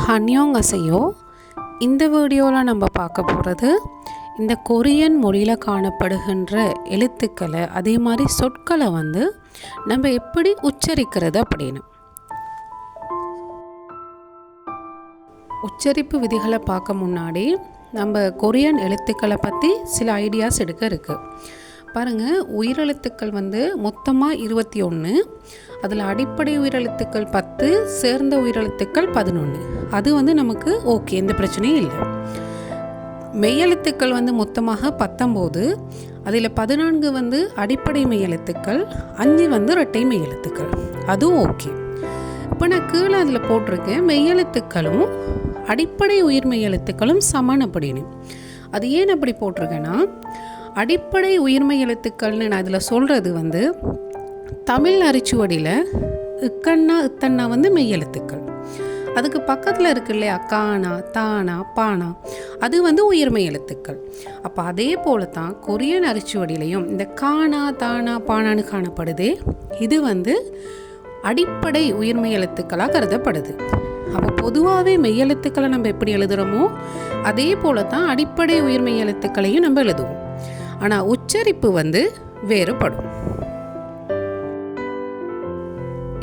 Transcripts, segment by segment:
ஹன்யோங்கசையோ. இந்த வீடியோவில் நம்ம பார்க்க போகிறது இந்த கொரியன் மொழியில் காணப்படுகின்ற எழுத்துக்களை அதே மாதிரி சொற்களை நம்ம எப்படி உச்சரிக்கிறது அப்படின்னு. உச்சரிப்பு விதிகளை பார்க்க முன்னாடி நம்ம கொரியன் எழுத்துக்களை பற்றி சில ஐடியாஸ் எடுக்க இருக்குது. பாருங்கள், உயிரெழுத்துக்கள் மொத்தமாக 21, அதில் அடிப்படை உயிரெழுத்துக்கள் 10, சேர்ந்த உயிரெழுத்துக்கள் 11. அது நமக்கு ஓகே, எந்த பிரச்சனையும் இல்லை. மெய்யெழுத்துக்கள் மொத்தமாக 19, அதில் 14 அடிப்படை மெய்யெழுத்துக்கள், 5 இரட்டை மெய்யெழுத்துக்கள், அதுவும் ஓகே. இப்போ நான் கீழே அதில் போட்டிருக்கேன் மெய்யெழுத்துக்களும் அடிப்படை உயிர் மெய்யெழுத்துக்களும் சமன் அப்படின்னு. அது ஏன் அப்படி போட்டிருக்கேன்னா, அடிப்படை உயிர்மெய் எழுத்துக்கள்னு நான் இதில் சொல்கிறது தமிழ் அரிச்சுவடியில் இக்கண்ணா இத்தண்ணா மெய்யெழுத்துக்கள். அதுக்கு பக்கத்தில் இருக்கு இல்லையா, கானா தானா பானா, அது உயிர்மெய் எழுத்துக்கள். அப்போ அதே போல தான் கொரியன் அரிச்சுவடியிலையும் இந்த கானா தானா பானான்னு காணப்படுது. இது அடிப்படை உயிர்மெய் எழுத்துக்களாக கருதப்படுது. அப்போ பொதுவாகவே மெய்யெழுத்துக்களை நம்ம எப்படி எழுதுகிறோமோ அதே போல தான் அடிப்படை உயிர்மெய் எழுத்துக்களையும் நம்ம எழுதுவோம். ஆனால் உச்சரிப்பு வேறுபடும்.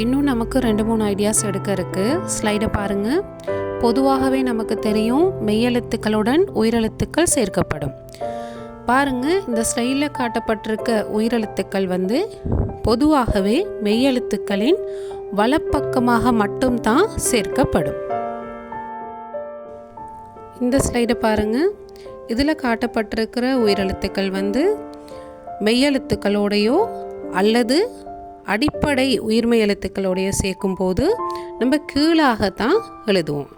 இன்னும் நமக்கு 2-3 ஐடியாஸ் எடுக்க இருக்குது. ஸ்லைடை பாருங்கள். பொதுவாகவே நமக்கு தெரியும் மெய்யெழுத்துக்களுடன் உயிரெழுத்துக்கள் சேர்க்கப்படும். பாருங்கள், இந்த ஸ்லைடில் காட்டப்பட்டிருக்க உயிரெழுத்துக்கள் பொதுவாகவே மெய்யெழுத்துக்களின் வலப்பக்கமாக மட்டும்தான் சேர்க்கப்படும். இந்த ஸ்லைடை பாருங்கள். இதில் காட்டப்பட்டிருக்கிற உயிரெழுத்துக்கள் மெய்யெழுத்துக்களோடையோ அல்லது அடிப்படை உயிர்மெய் எழுத்துக்களோடையோ சேர்க்கும் போது நம்ம கீழாகத்தான் எழுதுவோம்.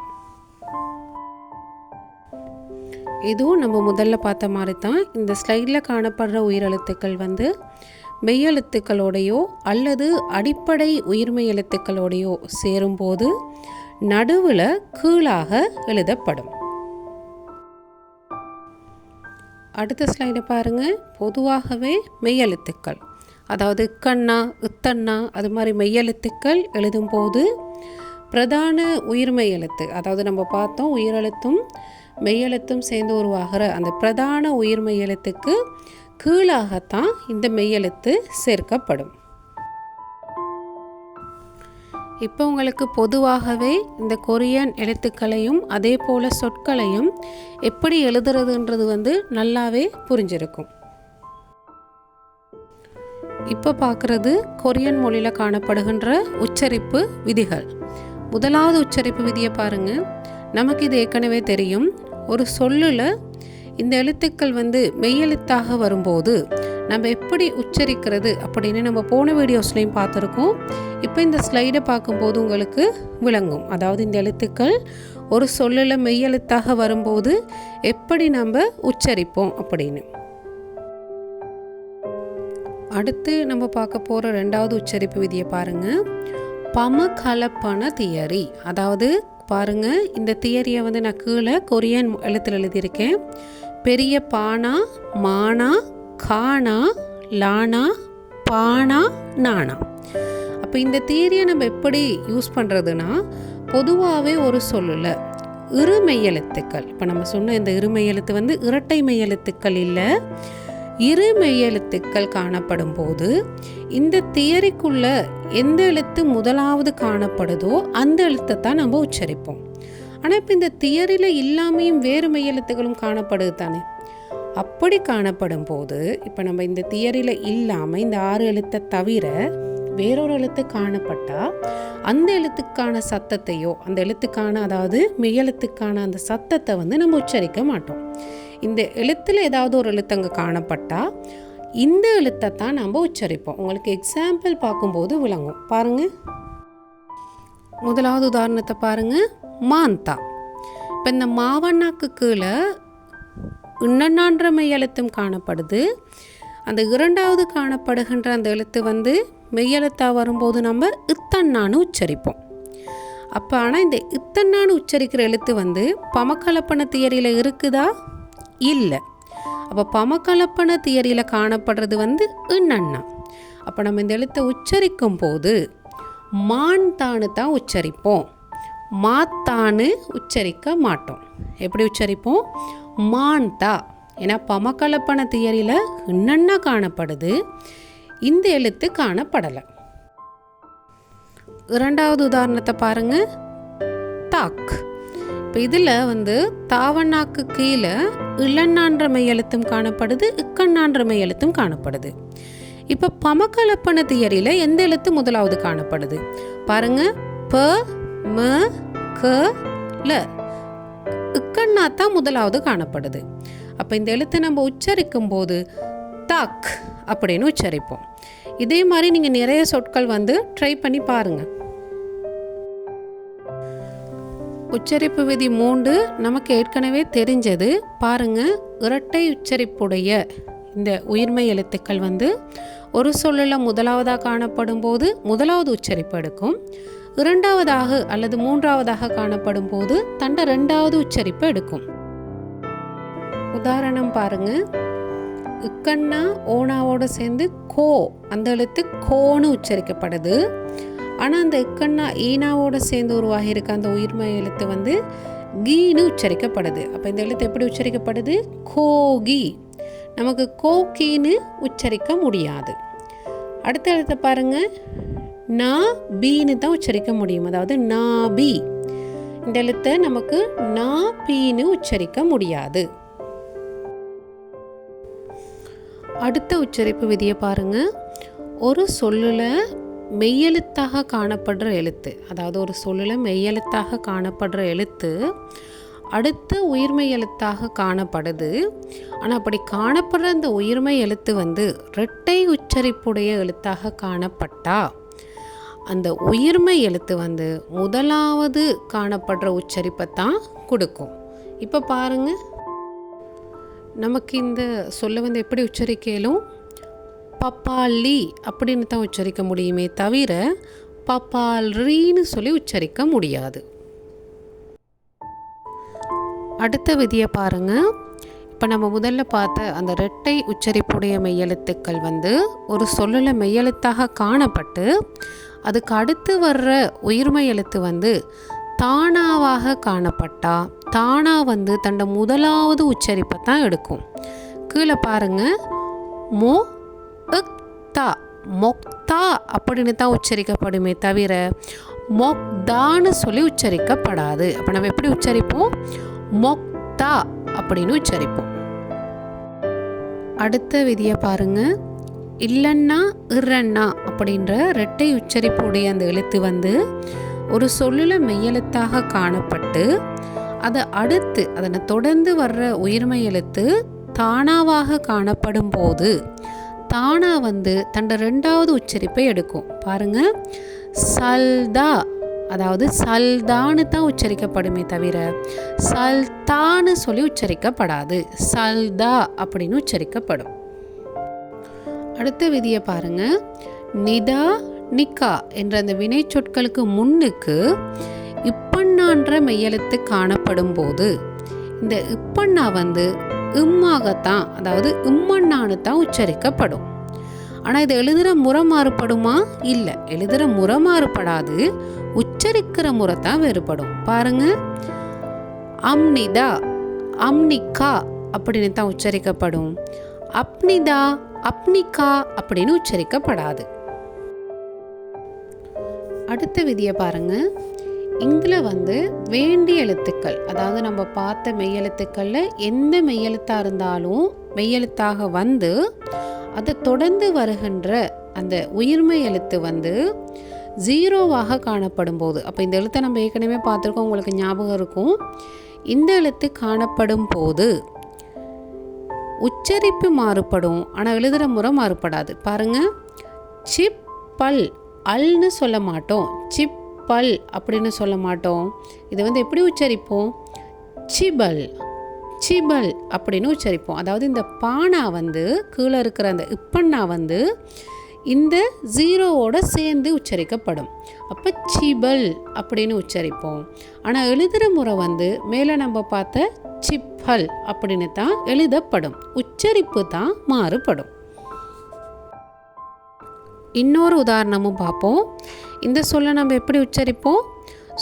இதுவும் நம்ம முதல்ல பார்த்த மாதிரி தான். இந்த ஸ்லைடில் காணப்படுற உயிரெழுத்துக்கள் மெய்யெழுத்துக்களோடையோ அல்லது அடிப்படை உயிர்மெய் எழுத்துக்களோடையோ சேரும்போது நடுவில் கீழாக எழுதப்படும். அடுத்த ஸ்லைடை பாருங்கள். பொதுவாகவே மெய்யெழுத்துக்கள், அதாவது இக்கண்ணா இத்தண்ணா அது மாதிரி மெய்யெழுத்துக்கள் எழுதும்போது பிரதான உயிர்மெய் எழுத்து, அதாவது நம்ம பார்த்தோம் உயிரெழுத்தும் மெய்யெழுத்தும் சேர்ந்து உருவாகிற அந்த பிரதான உயிர்மெய் எழுத்துக்கு கீழாகத்தான் இந்த மெய்யெழுத்து சேர்க்கப்படும். இப்போ உங்களுக்கு பொதுவாகவே இந்த கொரியன் எழுத்துக்களையும் அதே போல் சொற்களையும் எப்படி எழுதுறதுன்றது நல்லாவே புரிஞ்சிருக்கும். இப்போ பார்க்குறது கொரியன் மொழியில் காணப்படுகின்ற உச்சரிப்பு விதிகள். முதலாவது உச்சரிப்பு விதியை பாருங்கள். நமக்கு இது ஏற்கனவே தெரியும். ஒரு சொல்லில் இந்த எழுத்துக்கள் மெய்யெழுத்தாக வரும்போது நம்ம எப்படி உச்சரிக்கிறது அப்படின்னு நம்ம போன வீடியோஸ்லையும் பார்த்துருக்கோம். இப்போ இந்த ஸ்லைடை பார்க்கும்போது உங்களுக்கு விளங்கும். அதாவது இந்த எழுத்துக்கள் ஒரு சொல்லில் மெய்யெழுத்தாக வரும்போது எப்படி நம்ம உச்சரிப்போம் அப்படின்னு. அடுத்து நம்ம பார்க்க போகிற 2வது உச்சரிப்பு விதியை பாருங்கள். பமகலப்பன தியரி. அதாவது பாருங்கள், இந்த தியரியை நான் கீழே கொரியன் எழுத்தில் எழுதியிருக்கேன். பெரிய பானா மானா கானா லானா பானா நானா. அப்போ இந்த தியரியை நம்ம எப்படி யூஸ் பண்ணுறதுன்னா, பொதுவாகவே ஒரு சொல்லில் இரு மெய்யெழுத்துக்கள், இப்போ நம்ம சொன்ன இந்த இரு மெய்யெழுத்து இரட்டை மெய்யெழுத்துக்கள் இல்லை, இரு மெய்யெழுத்துக்கள் காணப்படும் போது இந்த தியரிக்குள்ள எந்த எழுத்து முதலாவது காணப்படுதோ அந்த எழுத்தை தான் நம்ம உச்சரிப்போம். ஆனால் இப்போ இந்த தியரியில் இல்லாமையும் வேறு மெய்யெழுத்துக்களும் காணப்படுது தானே. அப்படி காணப்படும் போது இப்போ நம்ம இந்த தியரியில் இல்லாமல் இந்த 6 எழுத்தை தவிர வேறொரு எழுத்து காணப்பட்டால் அந்த எழுத்துக்கான சத்தத்தையோ அந்த எழுத்துக்கான, அதாவது மெய்யெழுத்துக்கான அந்த சத்தத்தை நம்ம உச்சரிக்க மாட்டோம். இந்த எழுத்தில் ஏதாவது ஒரு எழுத்து அங்கே காணப்பட்டால் இந்த எழுத்தை தான் நம்ம உச்சரிப்போம். உங்களுக்கு எக்ஸாம்பிள் பார்க்கும்போது விளங்கும். பாருங்கள், முதலாவது உதாரணத்தை பாருங்கள். மாந்தா. இப்போ இந்த மாவண்ணாக்கு கீழே இன்னன்னான்ற மெய்யெழுத்தும் காணப்படுது. அந்த 2வது காணப்படுகின்ற அந்த எழுத்து மெய்யெழுத்தாக வரும்போது நம்ம இத்தன்னான்னு உச்சரிப்போம். அப்போ ஆனால் இந்த இத்தன்னான்னு உச்சரிக்கிற எழுத்து பமகலப்பன தியரியில் இருக்குதா? இல்லை. அப்போ பமகலப்பன தியரியில் காணப்படுறது இன்னன்னா. அப்போ நம்ம இந்த எழுத்தை உச்சரிக்கும் போது மான் தானு தான் உச்சரிப்போம். மாத்தான்னு உச்சரிக்க மாட்டோம். எப்படி உச்சரிப்போம்? மான்தா. ஏன்னா பமக்கலப்பன தியரியில் என்னென்ன காணப்படுது, இந்த எழுத்து காணப்படலை. இரண்டாவது உதாரணத்தை பாருங்க. தாக். இப்போ இதில் தாவண்ணாக்கு கீழே இளநான்ற மெய்யெழுத்தும் காணப்படுது, இக்கண்ணான்ற மெய்யெழுத்தும் காணப்படுது. இப்போ பமக்கலப்பன தியரியில் எந்த எழுத்து முதலாவது காணப்படுது பாருங்க. ப ம க ல. இக்கண்ணா தான் முதலாவது காணப்படுது. அப்போ இந்த எழுத்தை நம்ம உச்சரிக்கும் போது தாக் அப்படின்னு உச்சரிப்போம். இதே மாதிரி நீங்கள் நிறைய சொற்கள் ட்ரை பண்ணி பாருங்க. உச்சரிப்பு விதி 3 நமக்கு ஏற்கனவே தெரிஞ்சது. பாருங்க, இரட்டை உச்சரிப்புடைய இந்த உயிர்மை எழுத்துக்கள் ஒரு சொல்லில் முதலாவதாக காணப்படும் போது முதலாவது உச்சரிப்பு எடுக்கும், இரண்டாவதாக அல்லது மூன்றாவதாக காணப்படும் போது தண்ட இரண்டாவது உச்சரிப்பு எடுக்கும். உதாரணம் பாருங்க. இக்கண்ணா ஓனாவோட சேர்ந்து கோ, அந்த எழுத்து கோன்னு உச்சரிக்கப்படுது. ஆனால் அந்த இக்கண்ணா ஈனாவோட சேர்ந்து உருவாகி இருக்க அந்த உயிர்மை எழுத்து கீன்னு உச்சரிக்கப்படுது. அப்போ இந்த எழுத்து எப்படி உச்சரிக்கப்படுது? கோகி. நமக்கு கோகின்னு உச்சரிக்க முடியாது. அடுத்த எழுத்தை பாருங்க. நா பீன்னு தான் உச்சரிக்க முடியும். அதாவது நாபி. இந்த எழுத்தை நமக்கு நா பீன்னு உச்சரிக்க முடியாது. அடுத்த உச்சரிப்பு விதியை பாருங்க. ஒரு சொல்லுல மெய்யெழுத்தாக காணப்படுற எழுத்து, அதாவது ஒரு சொல்லில் மெய்யெழுத்தாக காணப்படுற எழுத்து அடுத்த உயிர்மை எழுத்தாக காணப்படுது. ஆனால் அப்படி காணப்படுற அந்த உயிர்மை எழுத்து இரட்டை உச்சரிப்புடைய எழுத்தாக காணப்பட்டா அந்த உயிர்மை எழுத்து முதலாவது காணப்படுற உச்சரிப்பை தான் கொடுக்கும். இப்போ பாருங்க, நமக்கு இந்த சொல்ல எப்படி உச்சரிக்கலும் பப்பாலி அப்படின்னு தான் உச்சரிக்க முடியுமே தவிர பப்பால்ரின்னு சொல்லி உச்சரிக்க முடியாது. அடுத்த விதியை பாருங்க. இப்போ நம்ம முதல்ல பார்த்த அந்த இரட்டை உச்சரிப்புடைய மெய்யெழுத்துக்கள் ஒரு சொல்லில் மெய்யெழுத்தாக காணப்பட்டு அதுக்கு அடுத்து வர்ற உயிர்மை எழுத்து தானாவாக காணப்பட்டா தானா தண்ட முதலாவது உச்சரிப்பை தான் எடுக்கும். கீழே பாருங்க. மோ தா, மொக்தா அப்படின்னு தான் உச்சரிக்கப்படுமே தவிர மொக்தான்னு சொல்லி உச்சரிக்கப்படாது. அப்போ நம்ம எப்படி உச்சரிப்போம்? மொக்தா அப்படின்னு உச்சரிப்போம். அடுத்த விதியை பாருங்க. இல்லன்னா இறன்னா அப்படின்ற இரட்டை உச்சரிப்புடைய அந்த எழுத்து ஒரு சொல்லில் மெய்யெழுத்தாக காணப்பட்டு அதை அடுத்து அதனை தொடர்ந்து வர்ற உயிர்மை எழுத்து தானாவாக காணப்படும் போது தானா தண்ட ரெண்டாவது உச்சரிப்பை எடுக்கும். பாருங்க. சல்தா, அதாவது சல்தான்னு தான் உச்சரிக்கப்படுமே தவிர சல்தான்னு சொல்லி உச்சரிக்கப்படாது. சல்தா அப்படின்னு உச்சரிக்கப்படும். அடுத்த விதியை பாருங்க. நிதா நிக்கா என்ற அந்த வினை சொற்களுக்கு முன்னுக்கு இப்பண்ணான்ற மெய்யெழுத்து காணப்படும் போது இந்த இப்பண்ணா இம்மாகத்தான், அதாவது இம்மண்ணான்னு தான் உச்சரிக்கப்படும். ஆனால் இது எழுதுகிற முறை மாறுபடுமா? இல்லை, எழுதுகிற முறை மாறுபடாது, உச்சரிக்கிற முறை தான் வேறுபடும். பாருங்க. அம்னிதா, அம்னிகா அப்படின்னு தான் உச்சரிக்கப்படும். அப்னிதா, அப்னிகா அப்படின்னு உச்சரிக்கப்படாது. அடுத்த விதியை பாருங்க. இதில் வேண்டிய எழுத்துக்கள், அதாவது நம்ம பார்த்த மெய்யெழுத்துக்களில் எந்த மெய்யெழுத்தாக இருந்தாலும் மெய்யெழுத்தாக அதை தொடர்ந்து வருகின்ற அந்த உயிர்மை எழுத்து ஜீரோவாக காணப்படும் போது, அப்போ இந்த எழுத்தை நம்ம ஏற்கனவே பார்த்துருக்கோம், உங்களுக்கு ஞாபகம் இருக்கும். இந்த எழுத்து காணப்படும் போது உச்சரிப்பு மாறுபடும், ஆனால் எழுதுகிற முறை மாறுபடாது. பாருங்கள். சிப் பல், அல்னு சொல்ல மாட்டோம், சிப் பல் அப்படின்னு சொல்ல மாட்டோம். இதை எப்படி உச்சரிப்போம்? சிபல், சிபல் அப்படின்னு உச்சரிப்போம். அதாவது இந்த பானா கீழே இருக்கிற அந்த இப்பண்ணா இந்த ஜீரோவோட சேர்ந்து உச்சரிக்கப்படும். அப்போ சிபல் அப்படின்னு உச்சரிப்போம். ஆனால் எழுதுகிற முறை மேலே நம்ம பார்த்த சிப்பல் அப்படின்னு தான் எழுதப்படும். உச்சரிப்பு தான் மாறுபடும். இன்னொரு உதாரணமும் பார்ப்போம். இந்த சொல்லை நம்ம எப்படி உச்சரிப்போம்?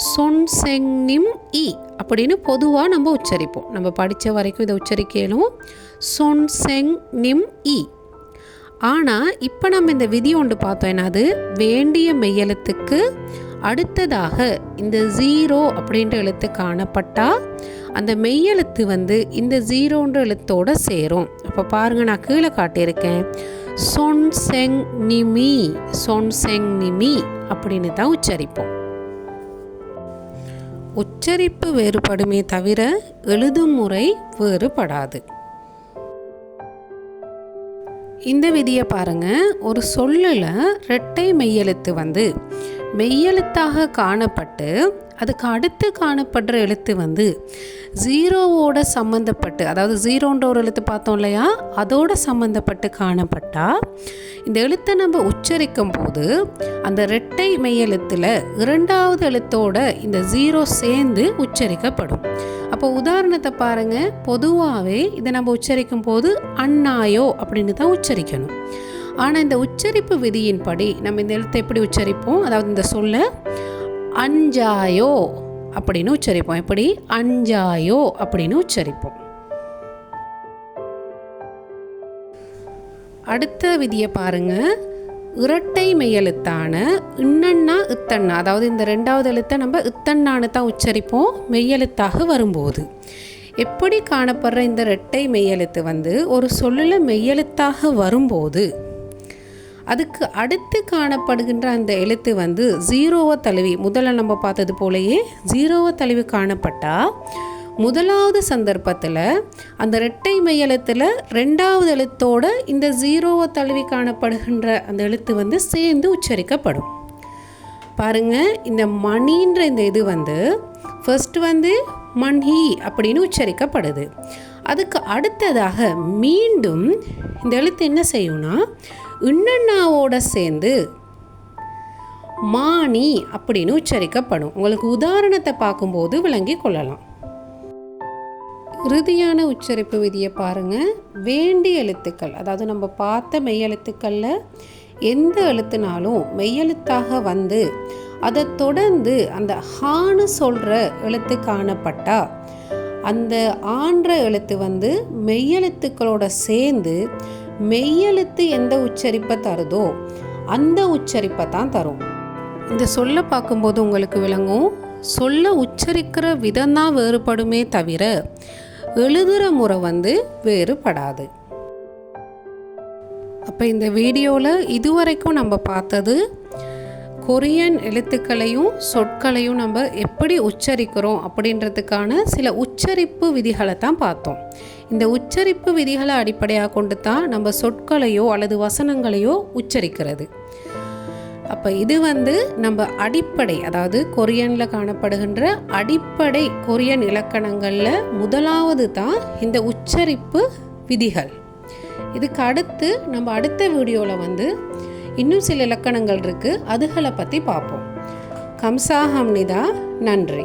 சொன் செங் நிம் இ அப்படின்னு பொதுவாக நம்ம உச்சரிப்போம். நம்ம படித்த வரைக்கும் இதை உச்சரிக்கலும் சொன் செங் நிம் இ. ஆனால் இப்போ நம்ம இந்த விதி ஒன்று பார்த்தோம். என்னது, வேண்டிய மெய்யெழுத்துக்கு அடுத்ததாக இந்த 0 அப்படின்ற எழுத்து காணப்பட்டால் அந்த மெய்யெழுத்து வந்து இந்த 0ன்ற எழுத்தோடு சேரும். அப்போ பாருங்கள், நான் கீழே காட்டியிருக்கேன். சொன் செங் நிமி, சொன் செங் நிமி அப்படின்னு தான் உச்சரிப்போம். உச்சரிப்பு வேறுபடுமே தவிர எழுதும் முறை வேறுபடாது. இந்த விதியை பாருங்கள். ஒரு சொல்லில் இரட்டை மெய்யெழுத்து வந்து மெய்யெழுத்தாக காணப்பட்டு அதுக்கு அடுத்து காணப்படுற எழுத்து வந்து 0வோட சம்மந்தப்பட்டு, அதாவது 0ன்ற ஒரு எழுத்து பார்த்தோம் இல்லையா, அதோட சம்மந்தப்பட்டு காணப்பட்டால் இந்த எழுத்தை நம்ம உச்சரிக்கும் போது அந்த இரட்டை மெய்யெழுத்தில் 2வது எழுத்தோட இந்த 0 சேர்ந்து உச்சரிக்கப்படும். அப்போ உதாரணத்தை பாருங்கள். பொதுவாகவே இதை நம்ம உச்சரிக்கும் போது அண்ணாயோ அப்படின்னு தான் உச்சரிக்கணும். ஆனால் இந்த உச்சரிப்பு விதியின்படி நம்ம இந்த எழுத்தை எப்படி உச்சரிப்போம், அதாவது இந்த சொல்ல அஞ்சாயோ அப்படின்னு உச்சரிப்போம். எப்படி, அஞ்சாயோ அப்படின்னு உச்சரிப்போம். அடுத்த விதியை பாருங்க. இரட்டை மெய்யெழுத்தான இன்னண்ணா இத்தண்ணா, அதாவது இந்த 2வது எழுத்தை நம்ம இத்தண்ணான்னு தான் உச்சரிப்போம் மெய்யெழுத்தாக வரும்போது. எப்படி காணப்படுற இந்த இரட்டை மெய்யெழுத்து வந்து ஒரு சொல்லில் மெய்யெழுத்தாக வரும்போது அதுக்கு அடுத்து காணப்படுகின்ற அந்த எழுத்து வந்து 0வை தழுவி, முதல்ல நம்ம பார்த்தது போலயே 0வை தழுவி காணப்பட்டால் முதலாவது சந்தர்ப்பத்தில் அந்த இரட்டை மெய்யெழுத்தில் 2வது எழுத்தோட இந்த 0வை தழுவி காணப்படுகின்ற அந்த எழுத்து வந்து சேர்ந்து உச்சரிக்கப்படும். பாருங்கள், இந்த மணின்ற இந்த இது வந்து ஃபர்ஸ்ட் வந்து மன்ஹி அப்படின்னு உச்சரிக்கப்படுது. அதுக்கு அடுத்ததாக மீண்டும் இந்த எழுத்து என்ன செய்யும்னா இன்னண்ணாவோட சேர்ந்து மானி அப்படின்னு உச்சரிக்கப்படும். உங்களுக்கு உதாரணத்தை பார்க்கும்போது விளங்கி கொள்ளலாம். இறுதியான உச்சரிப்பு விதியை பாருங்கள். வேண்டிய எழுத்துக்கள், அதாவது நம்ம பார்த்த மெய்யெழுத்துக்களில் எந்த எழுத்துனாலும் மெய்யெழுத்தாக வந்து அதை தொடர்ந்து அந்த ஹான்னு சொல்கிற எழுத்து காணப்பட்டா அந்த ஆன்ற எழுத்து வந்து மெய்யெழுத்துக்களோட சேர்ந்து மெய்யெழுத்து எந்த உச்சரிப்பை தருதோ அந்த உச்சரிப்பை தான் தரும். இந்த சொல்ல பார்க்கும்போது உங்களுக்கு விளங்கும். சொல்ல உச்சரிக்கிற விதம்தான் வேறுபடுமே தவிர எழுதுகிற முறை வந்து வேறுபடாது. அப்போ இந்த வீடியோவில் இதுவரைக்கும் நம்ம பார்த்தது கொரியன் எழுத்துக்களையும் சொற்களையும் நம்ம எப்படி உச்சரிக்கிறோம் அப்படின்றதுக்கான சில உச்சரிப்பு விதிகளை தான் பார்த்தோம். இந்த உச்சரிப்பு விதிகளை அடிப்படையாக கொண்டு தான் நம்ம சொற்களையோ அல்லது வசனங்களையோ உச்சரிக்கிறது. அப்போ இது வந்து நம்ம அடிப்படை, அதாவது கொரியனில் காணப்படுகின்ற அடிப்படை கொரியன் இலக்கணங்களில் முதலாவது தான் இந்த உச்சரிப்பு விதிகள். இதுக்கு அடுத்து நம்ம அடுத்த வீடியோவில் வந்து இன்னும் சில இலக்கணங்கள் இருக்குது, அதுகளை பற்றி பார்ப்போம். கம்சாஹம்னிதா. நன்றி.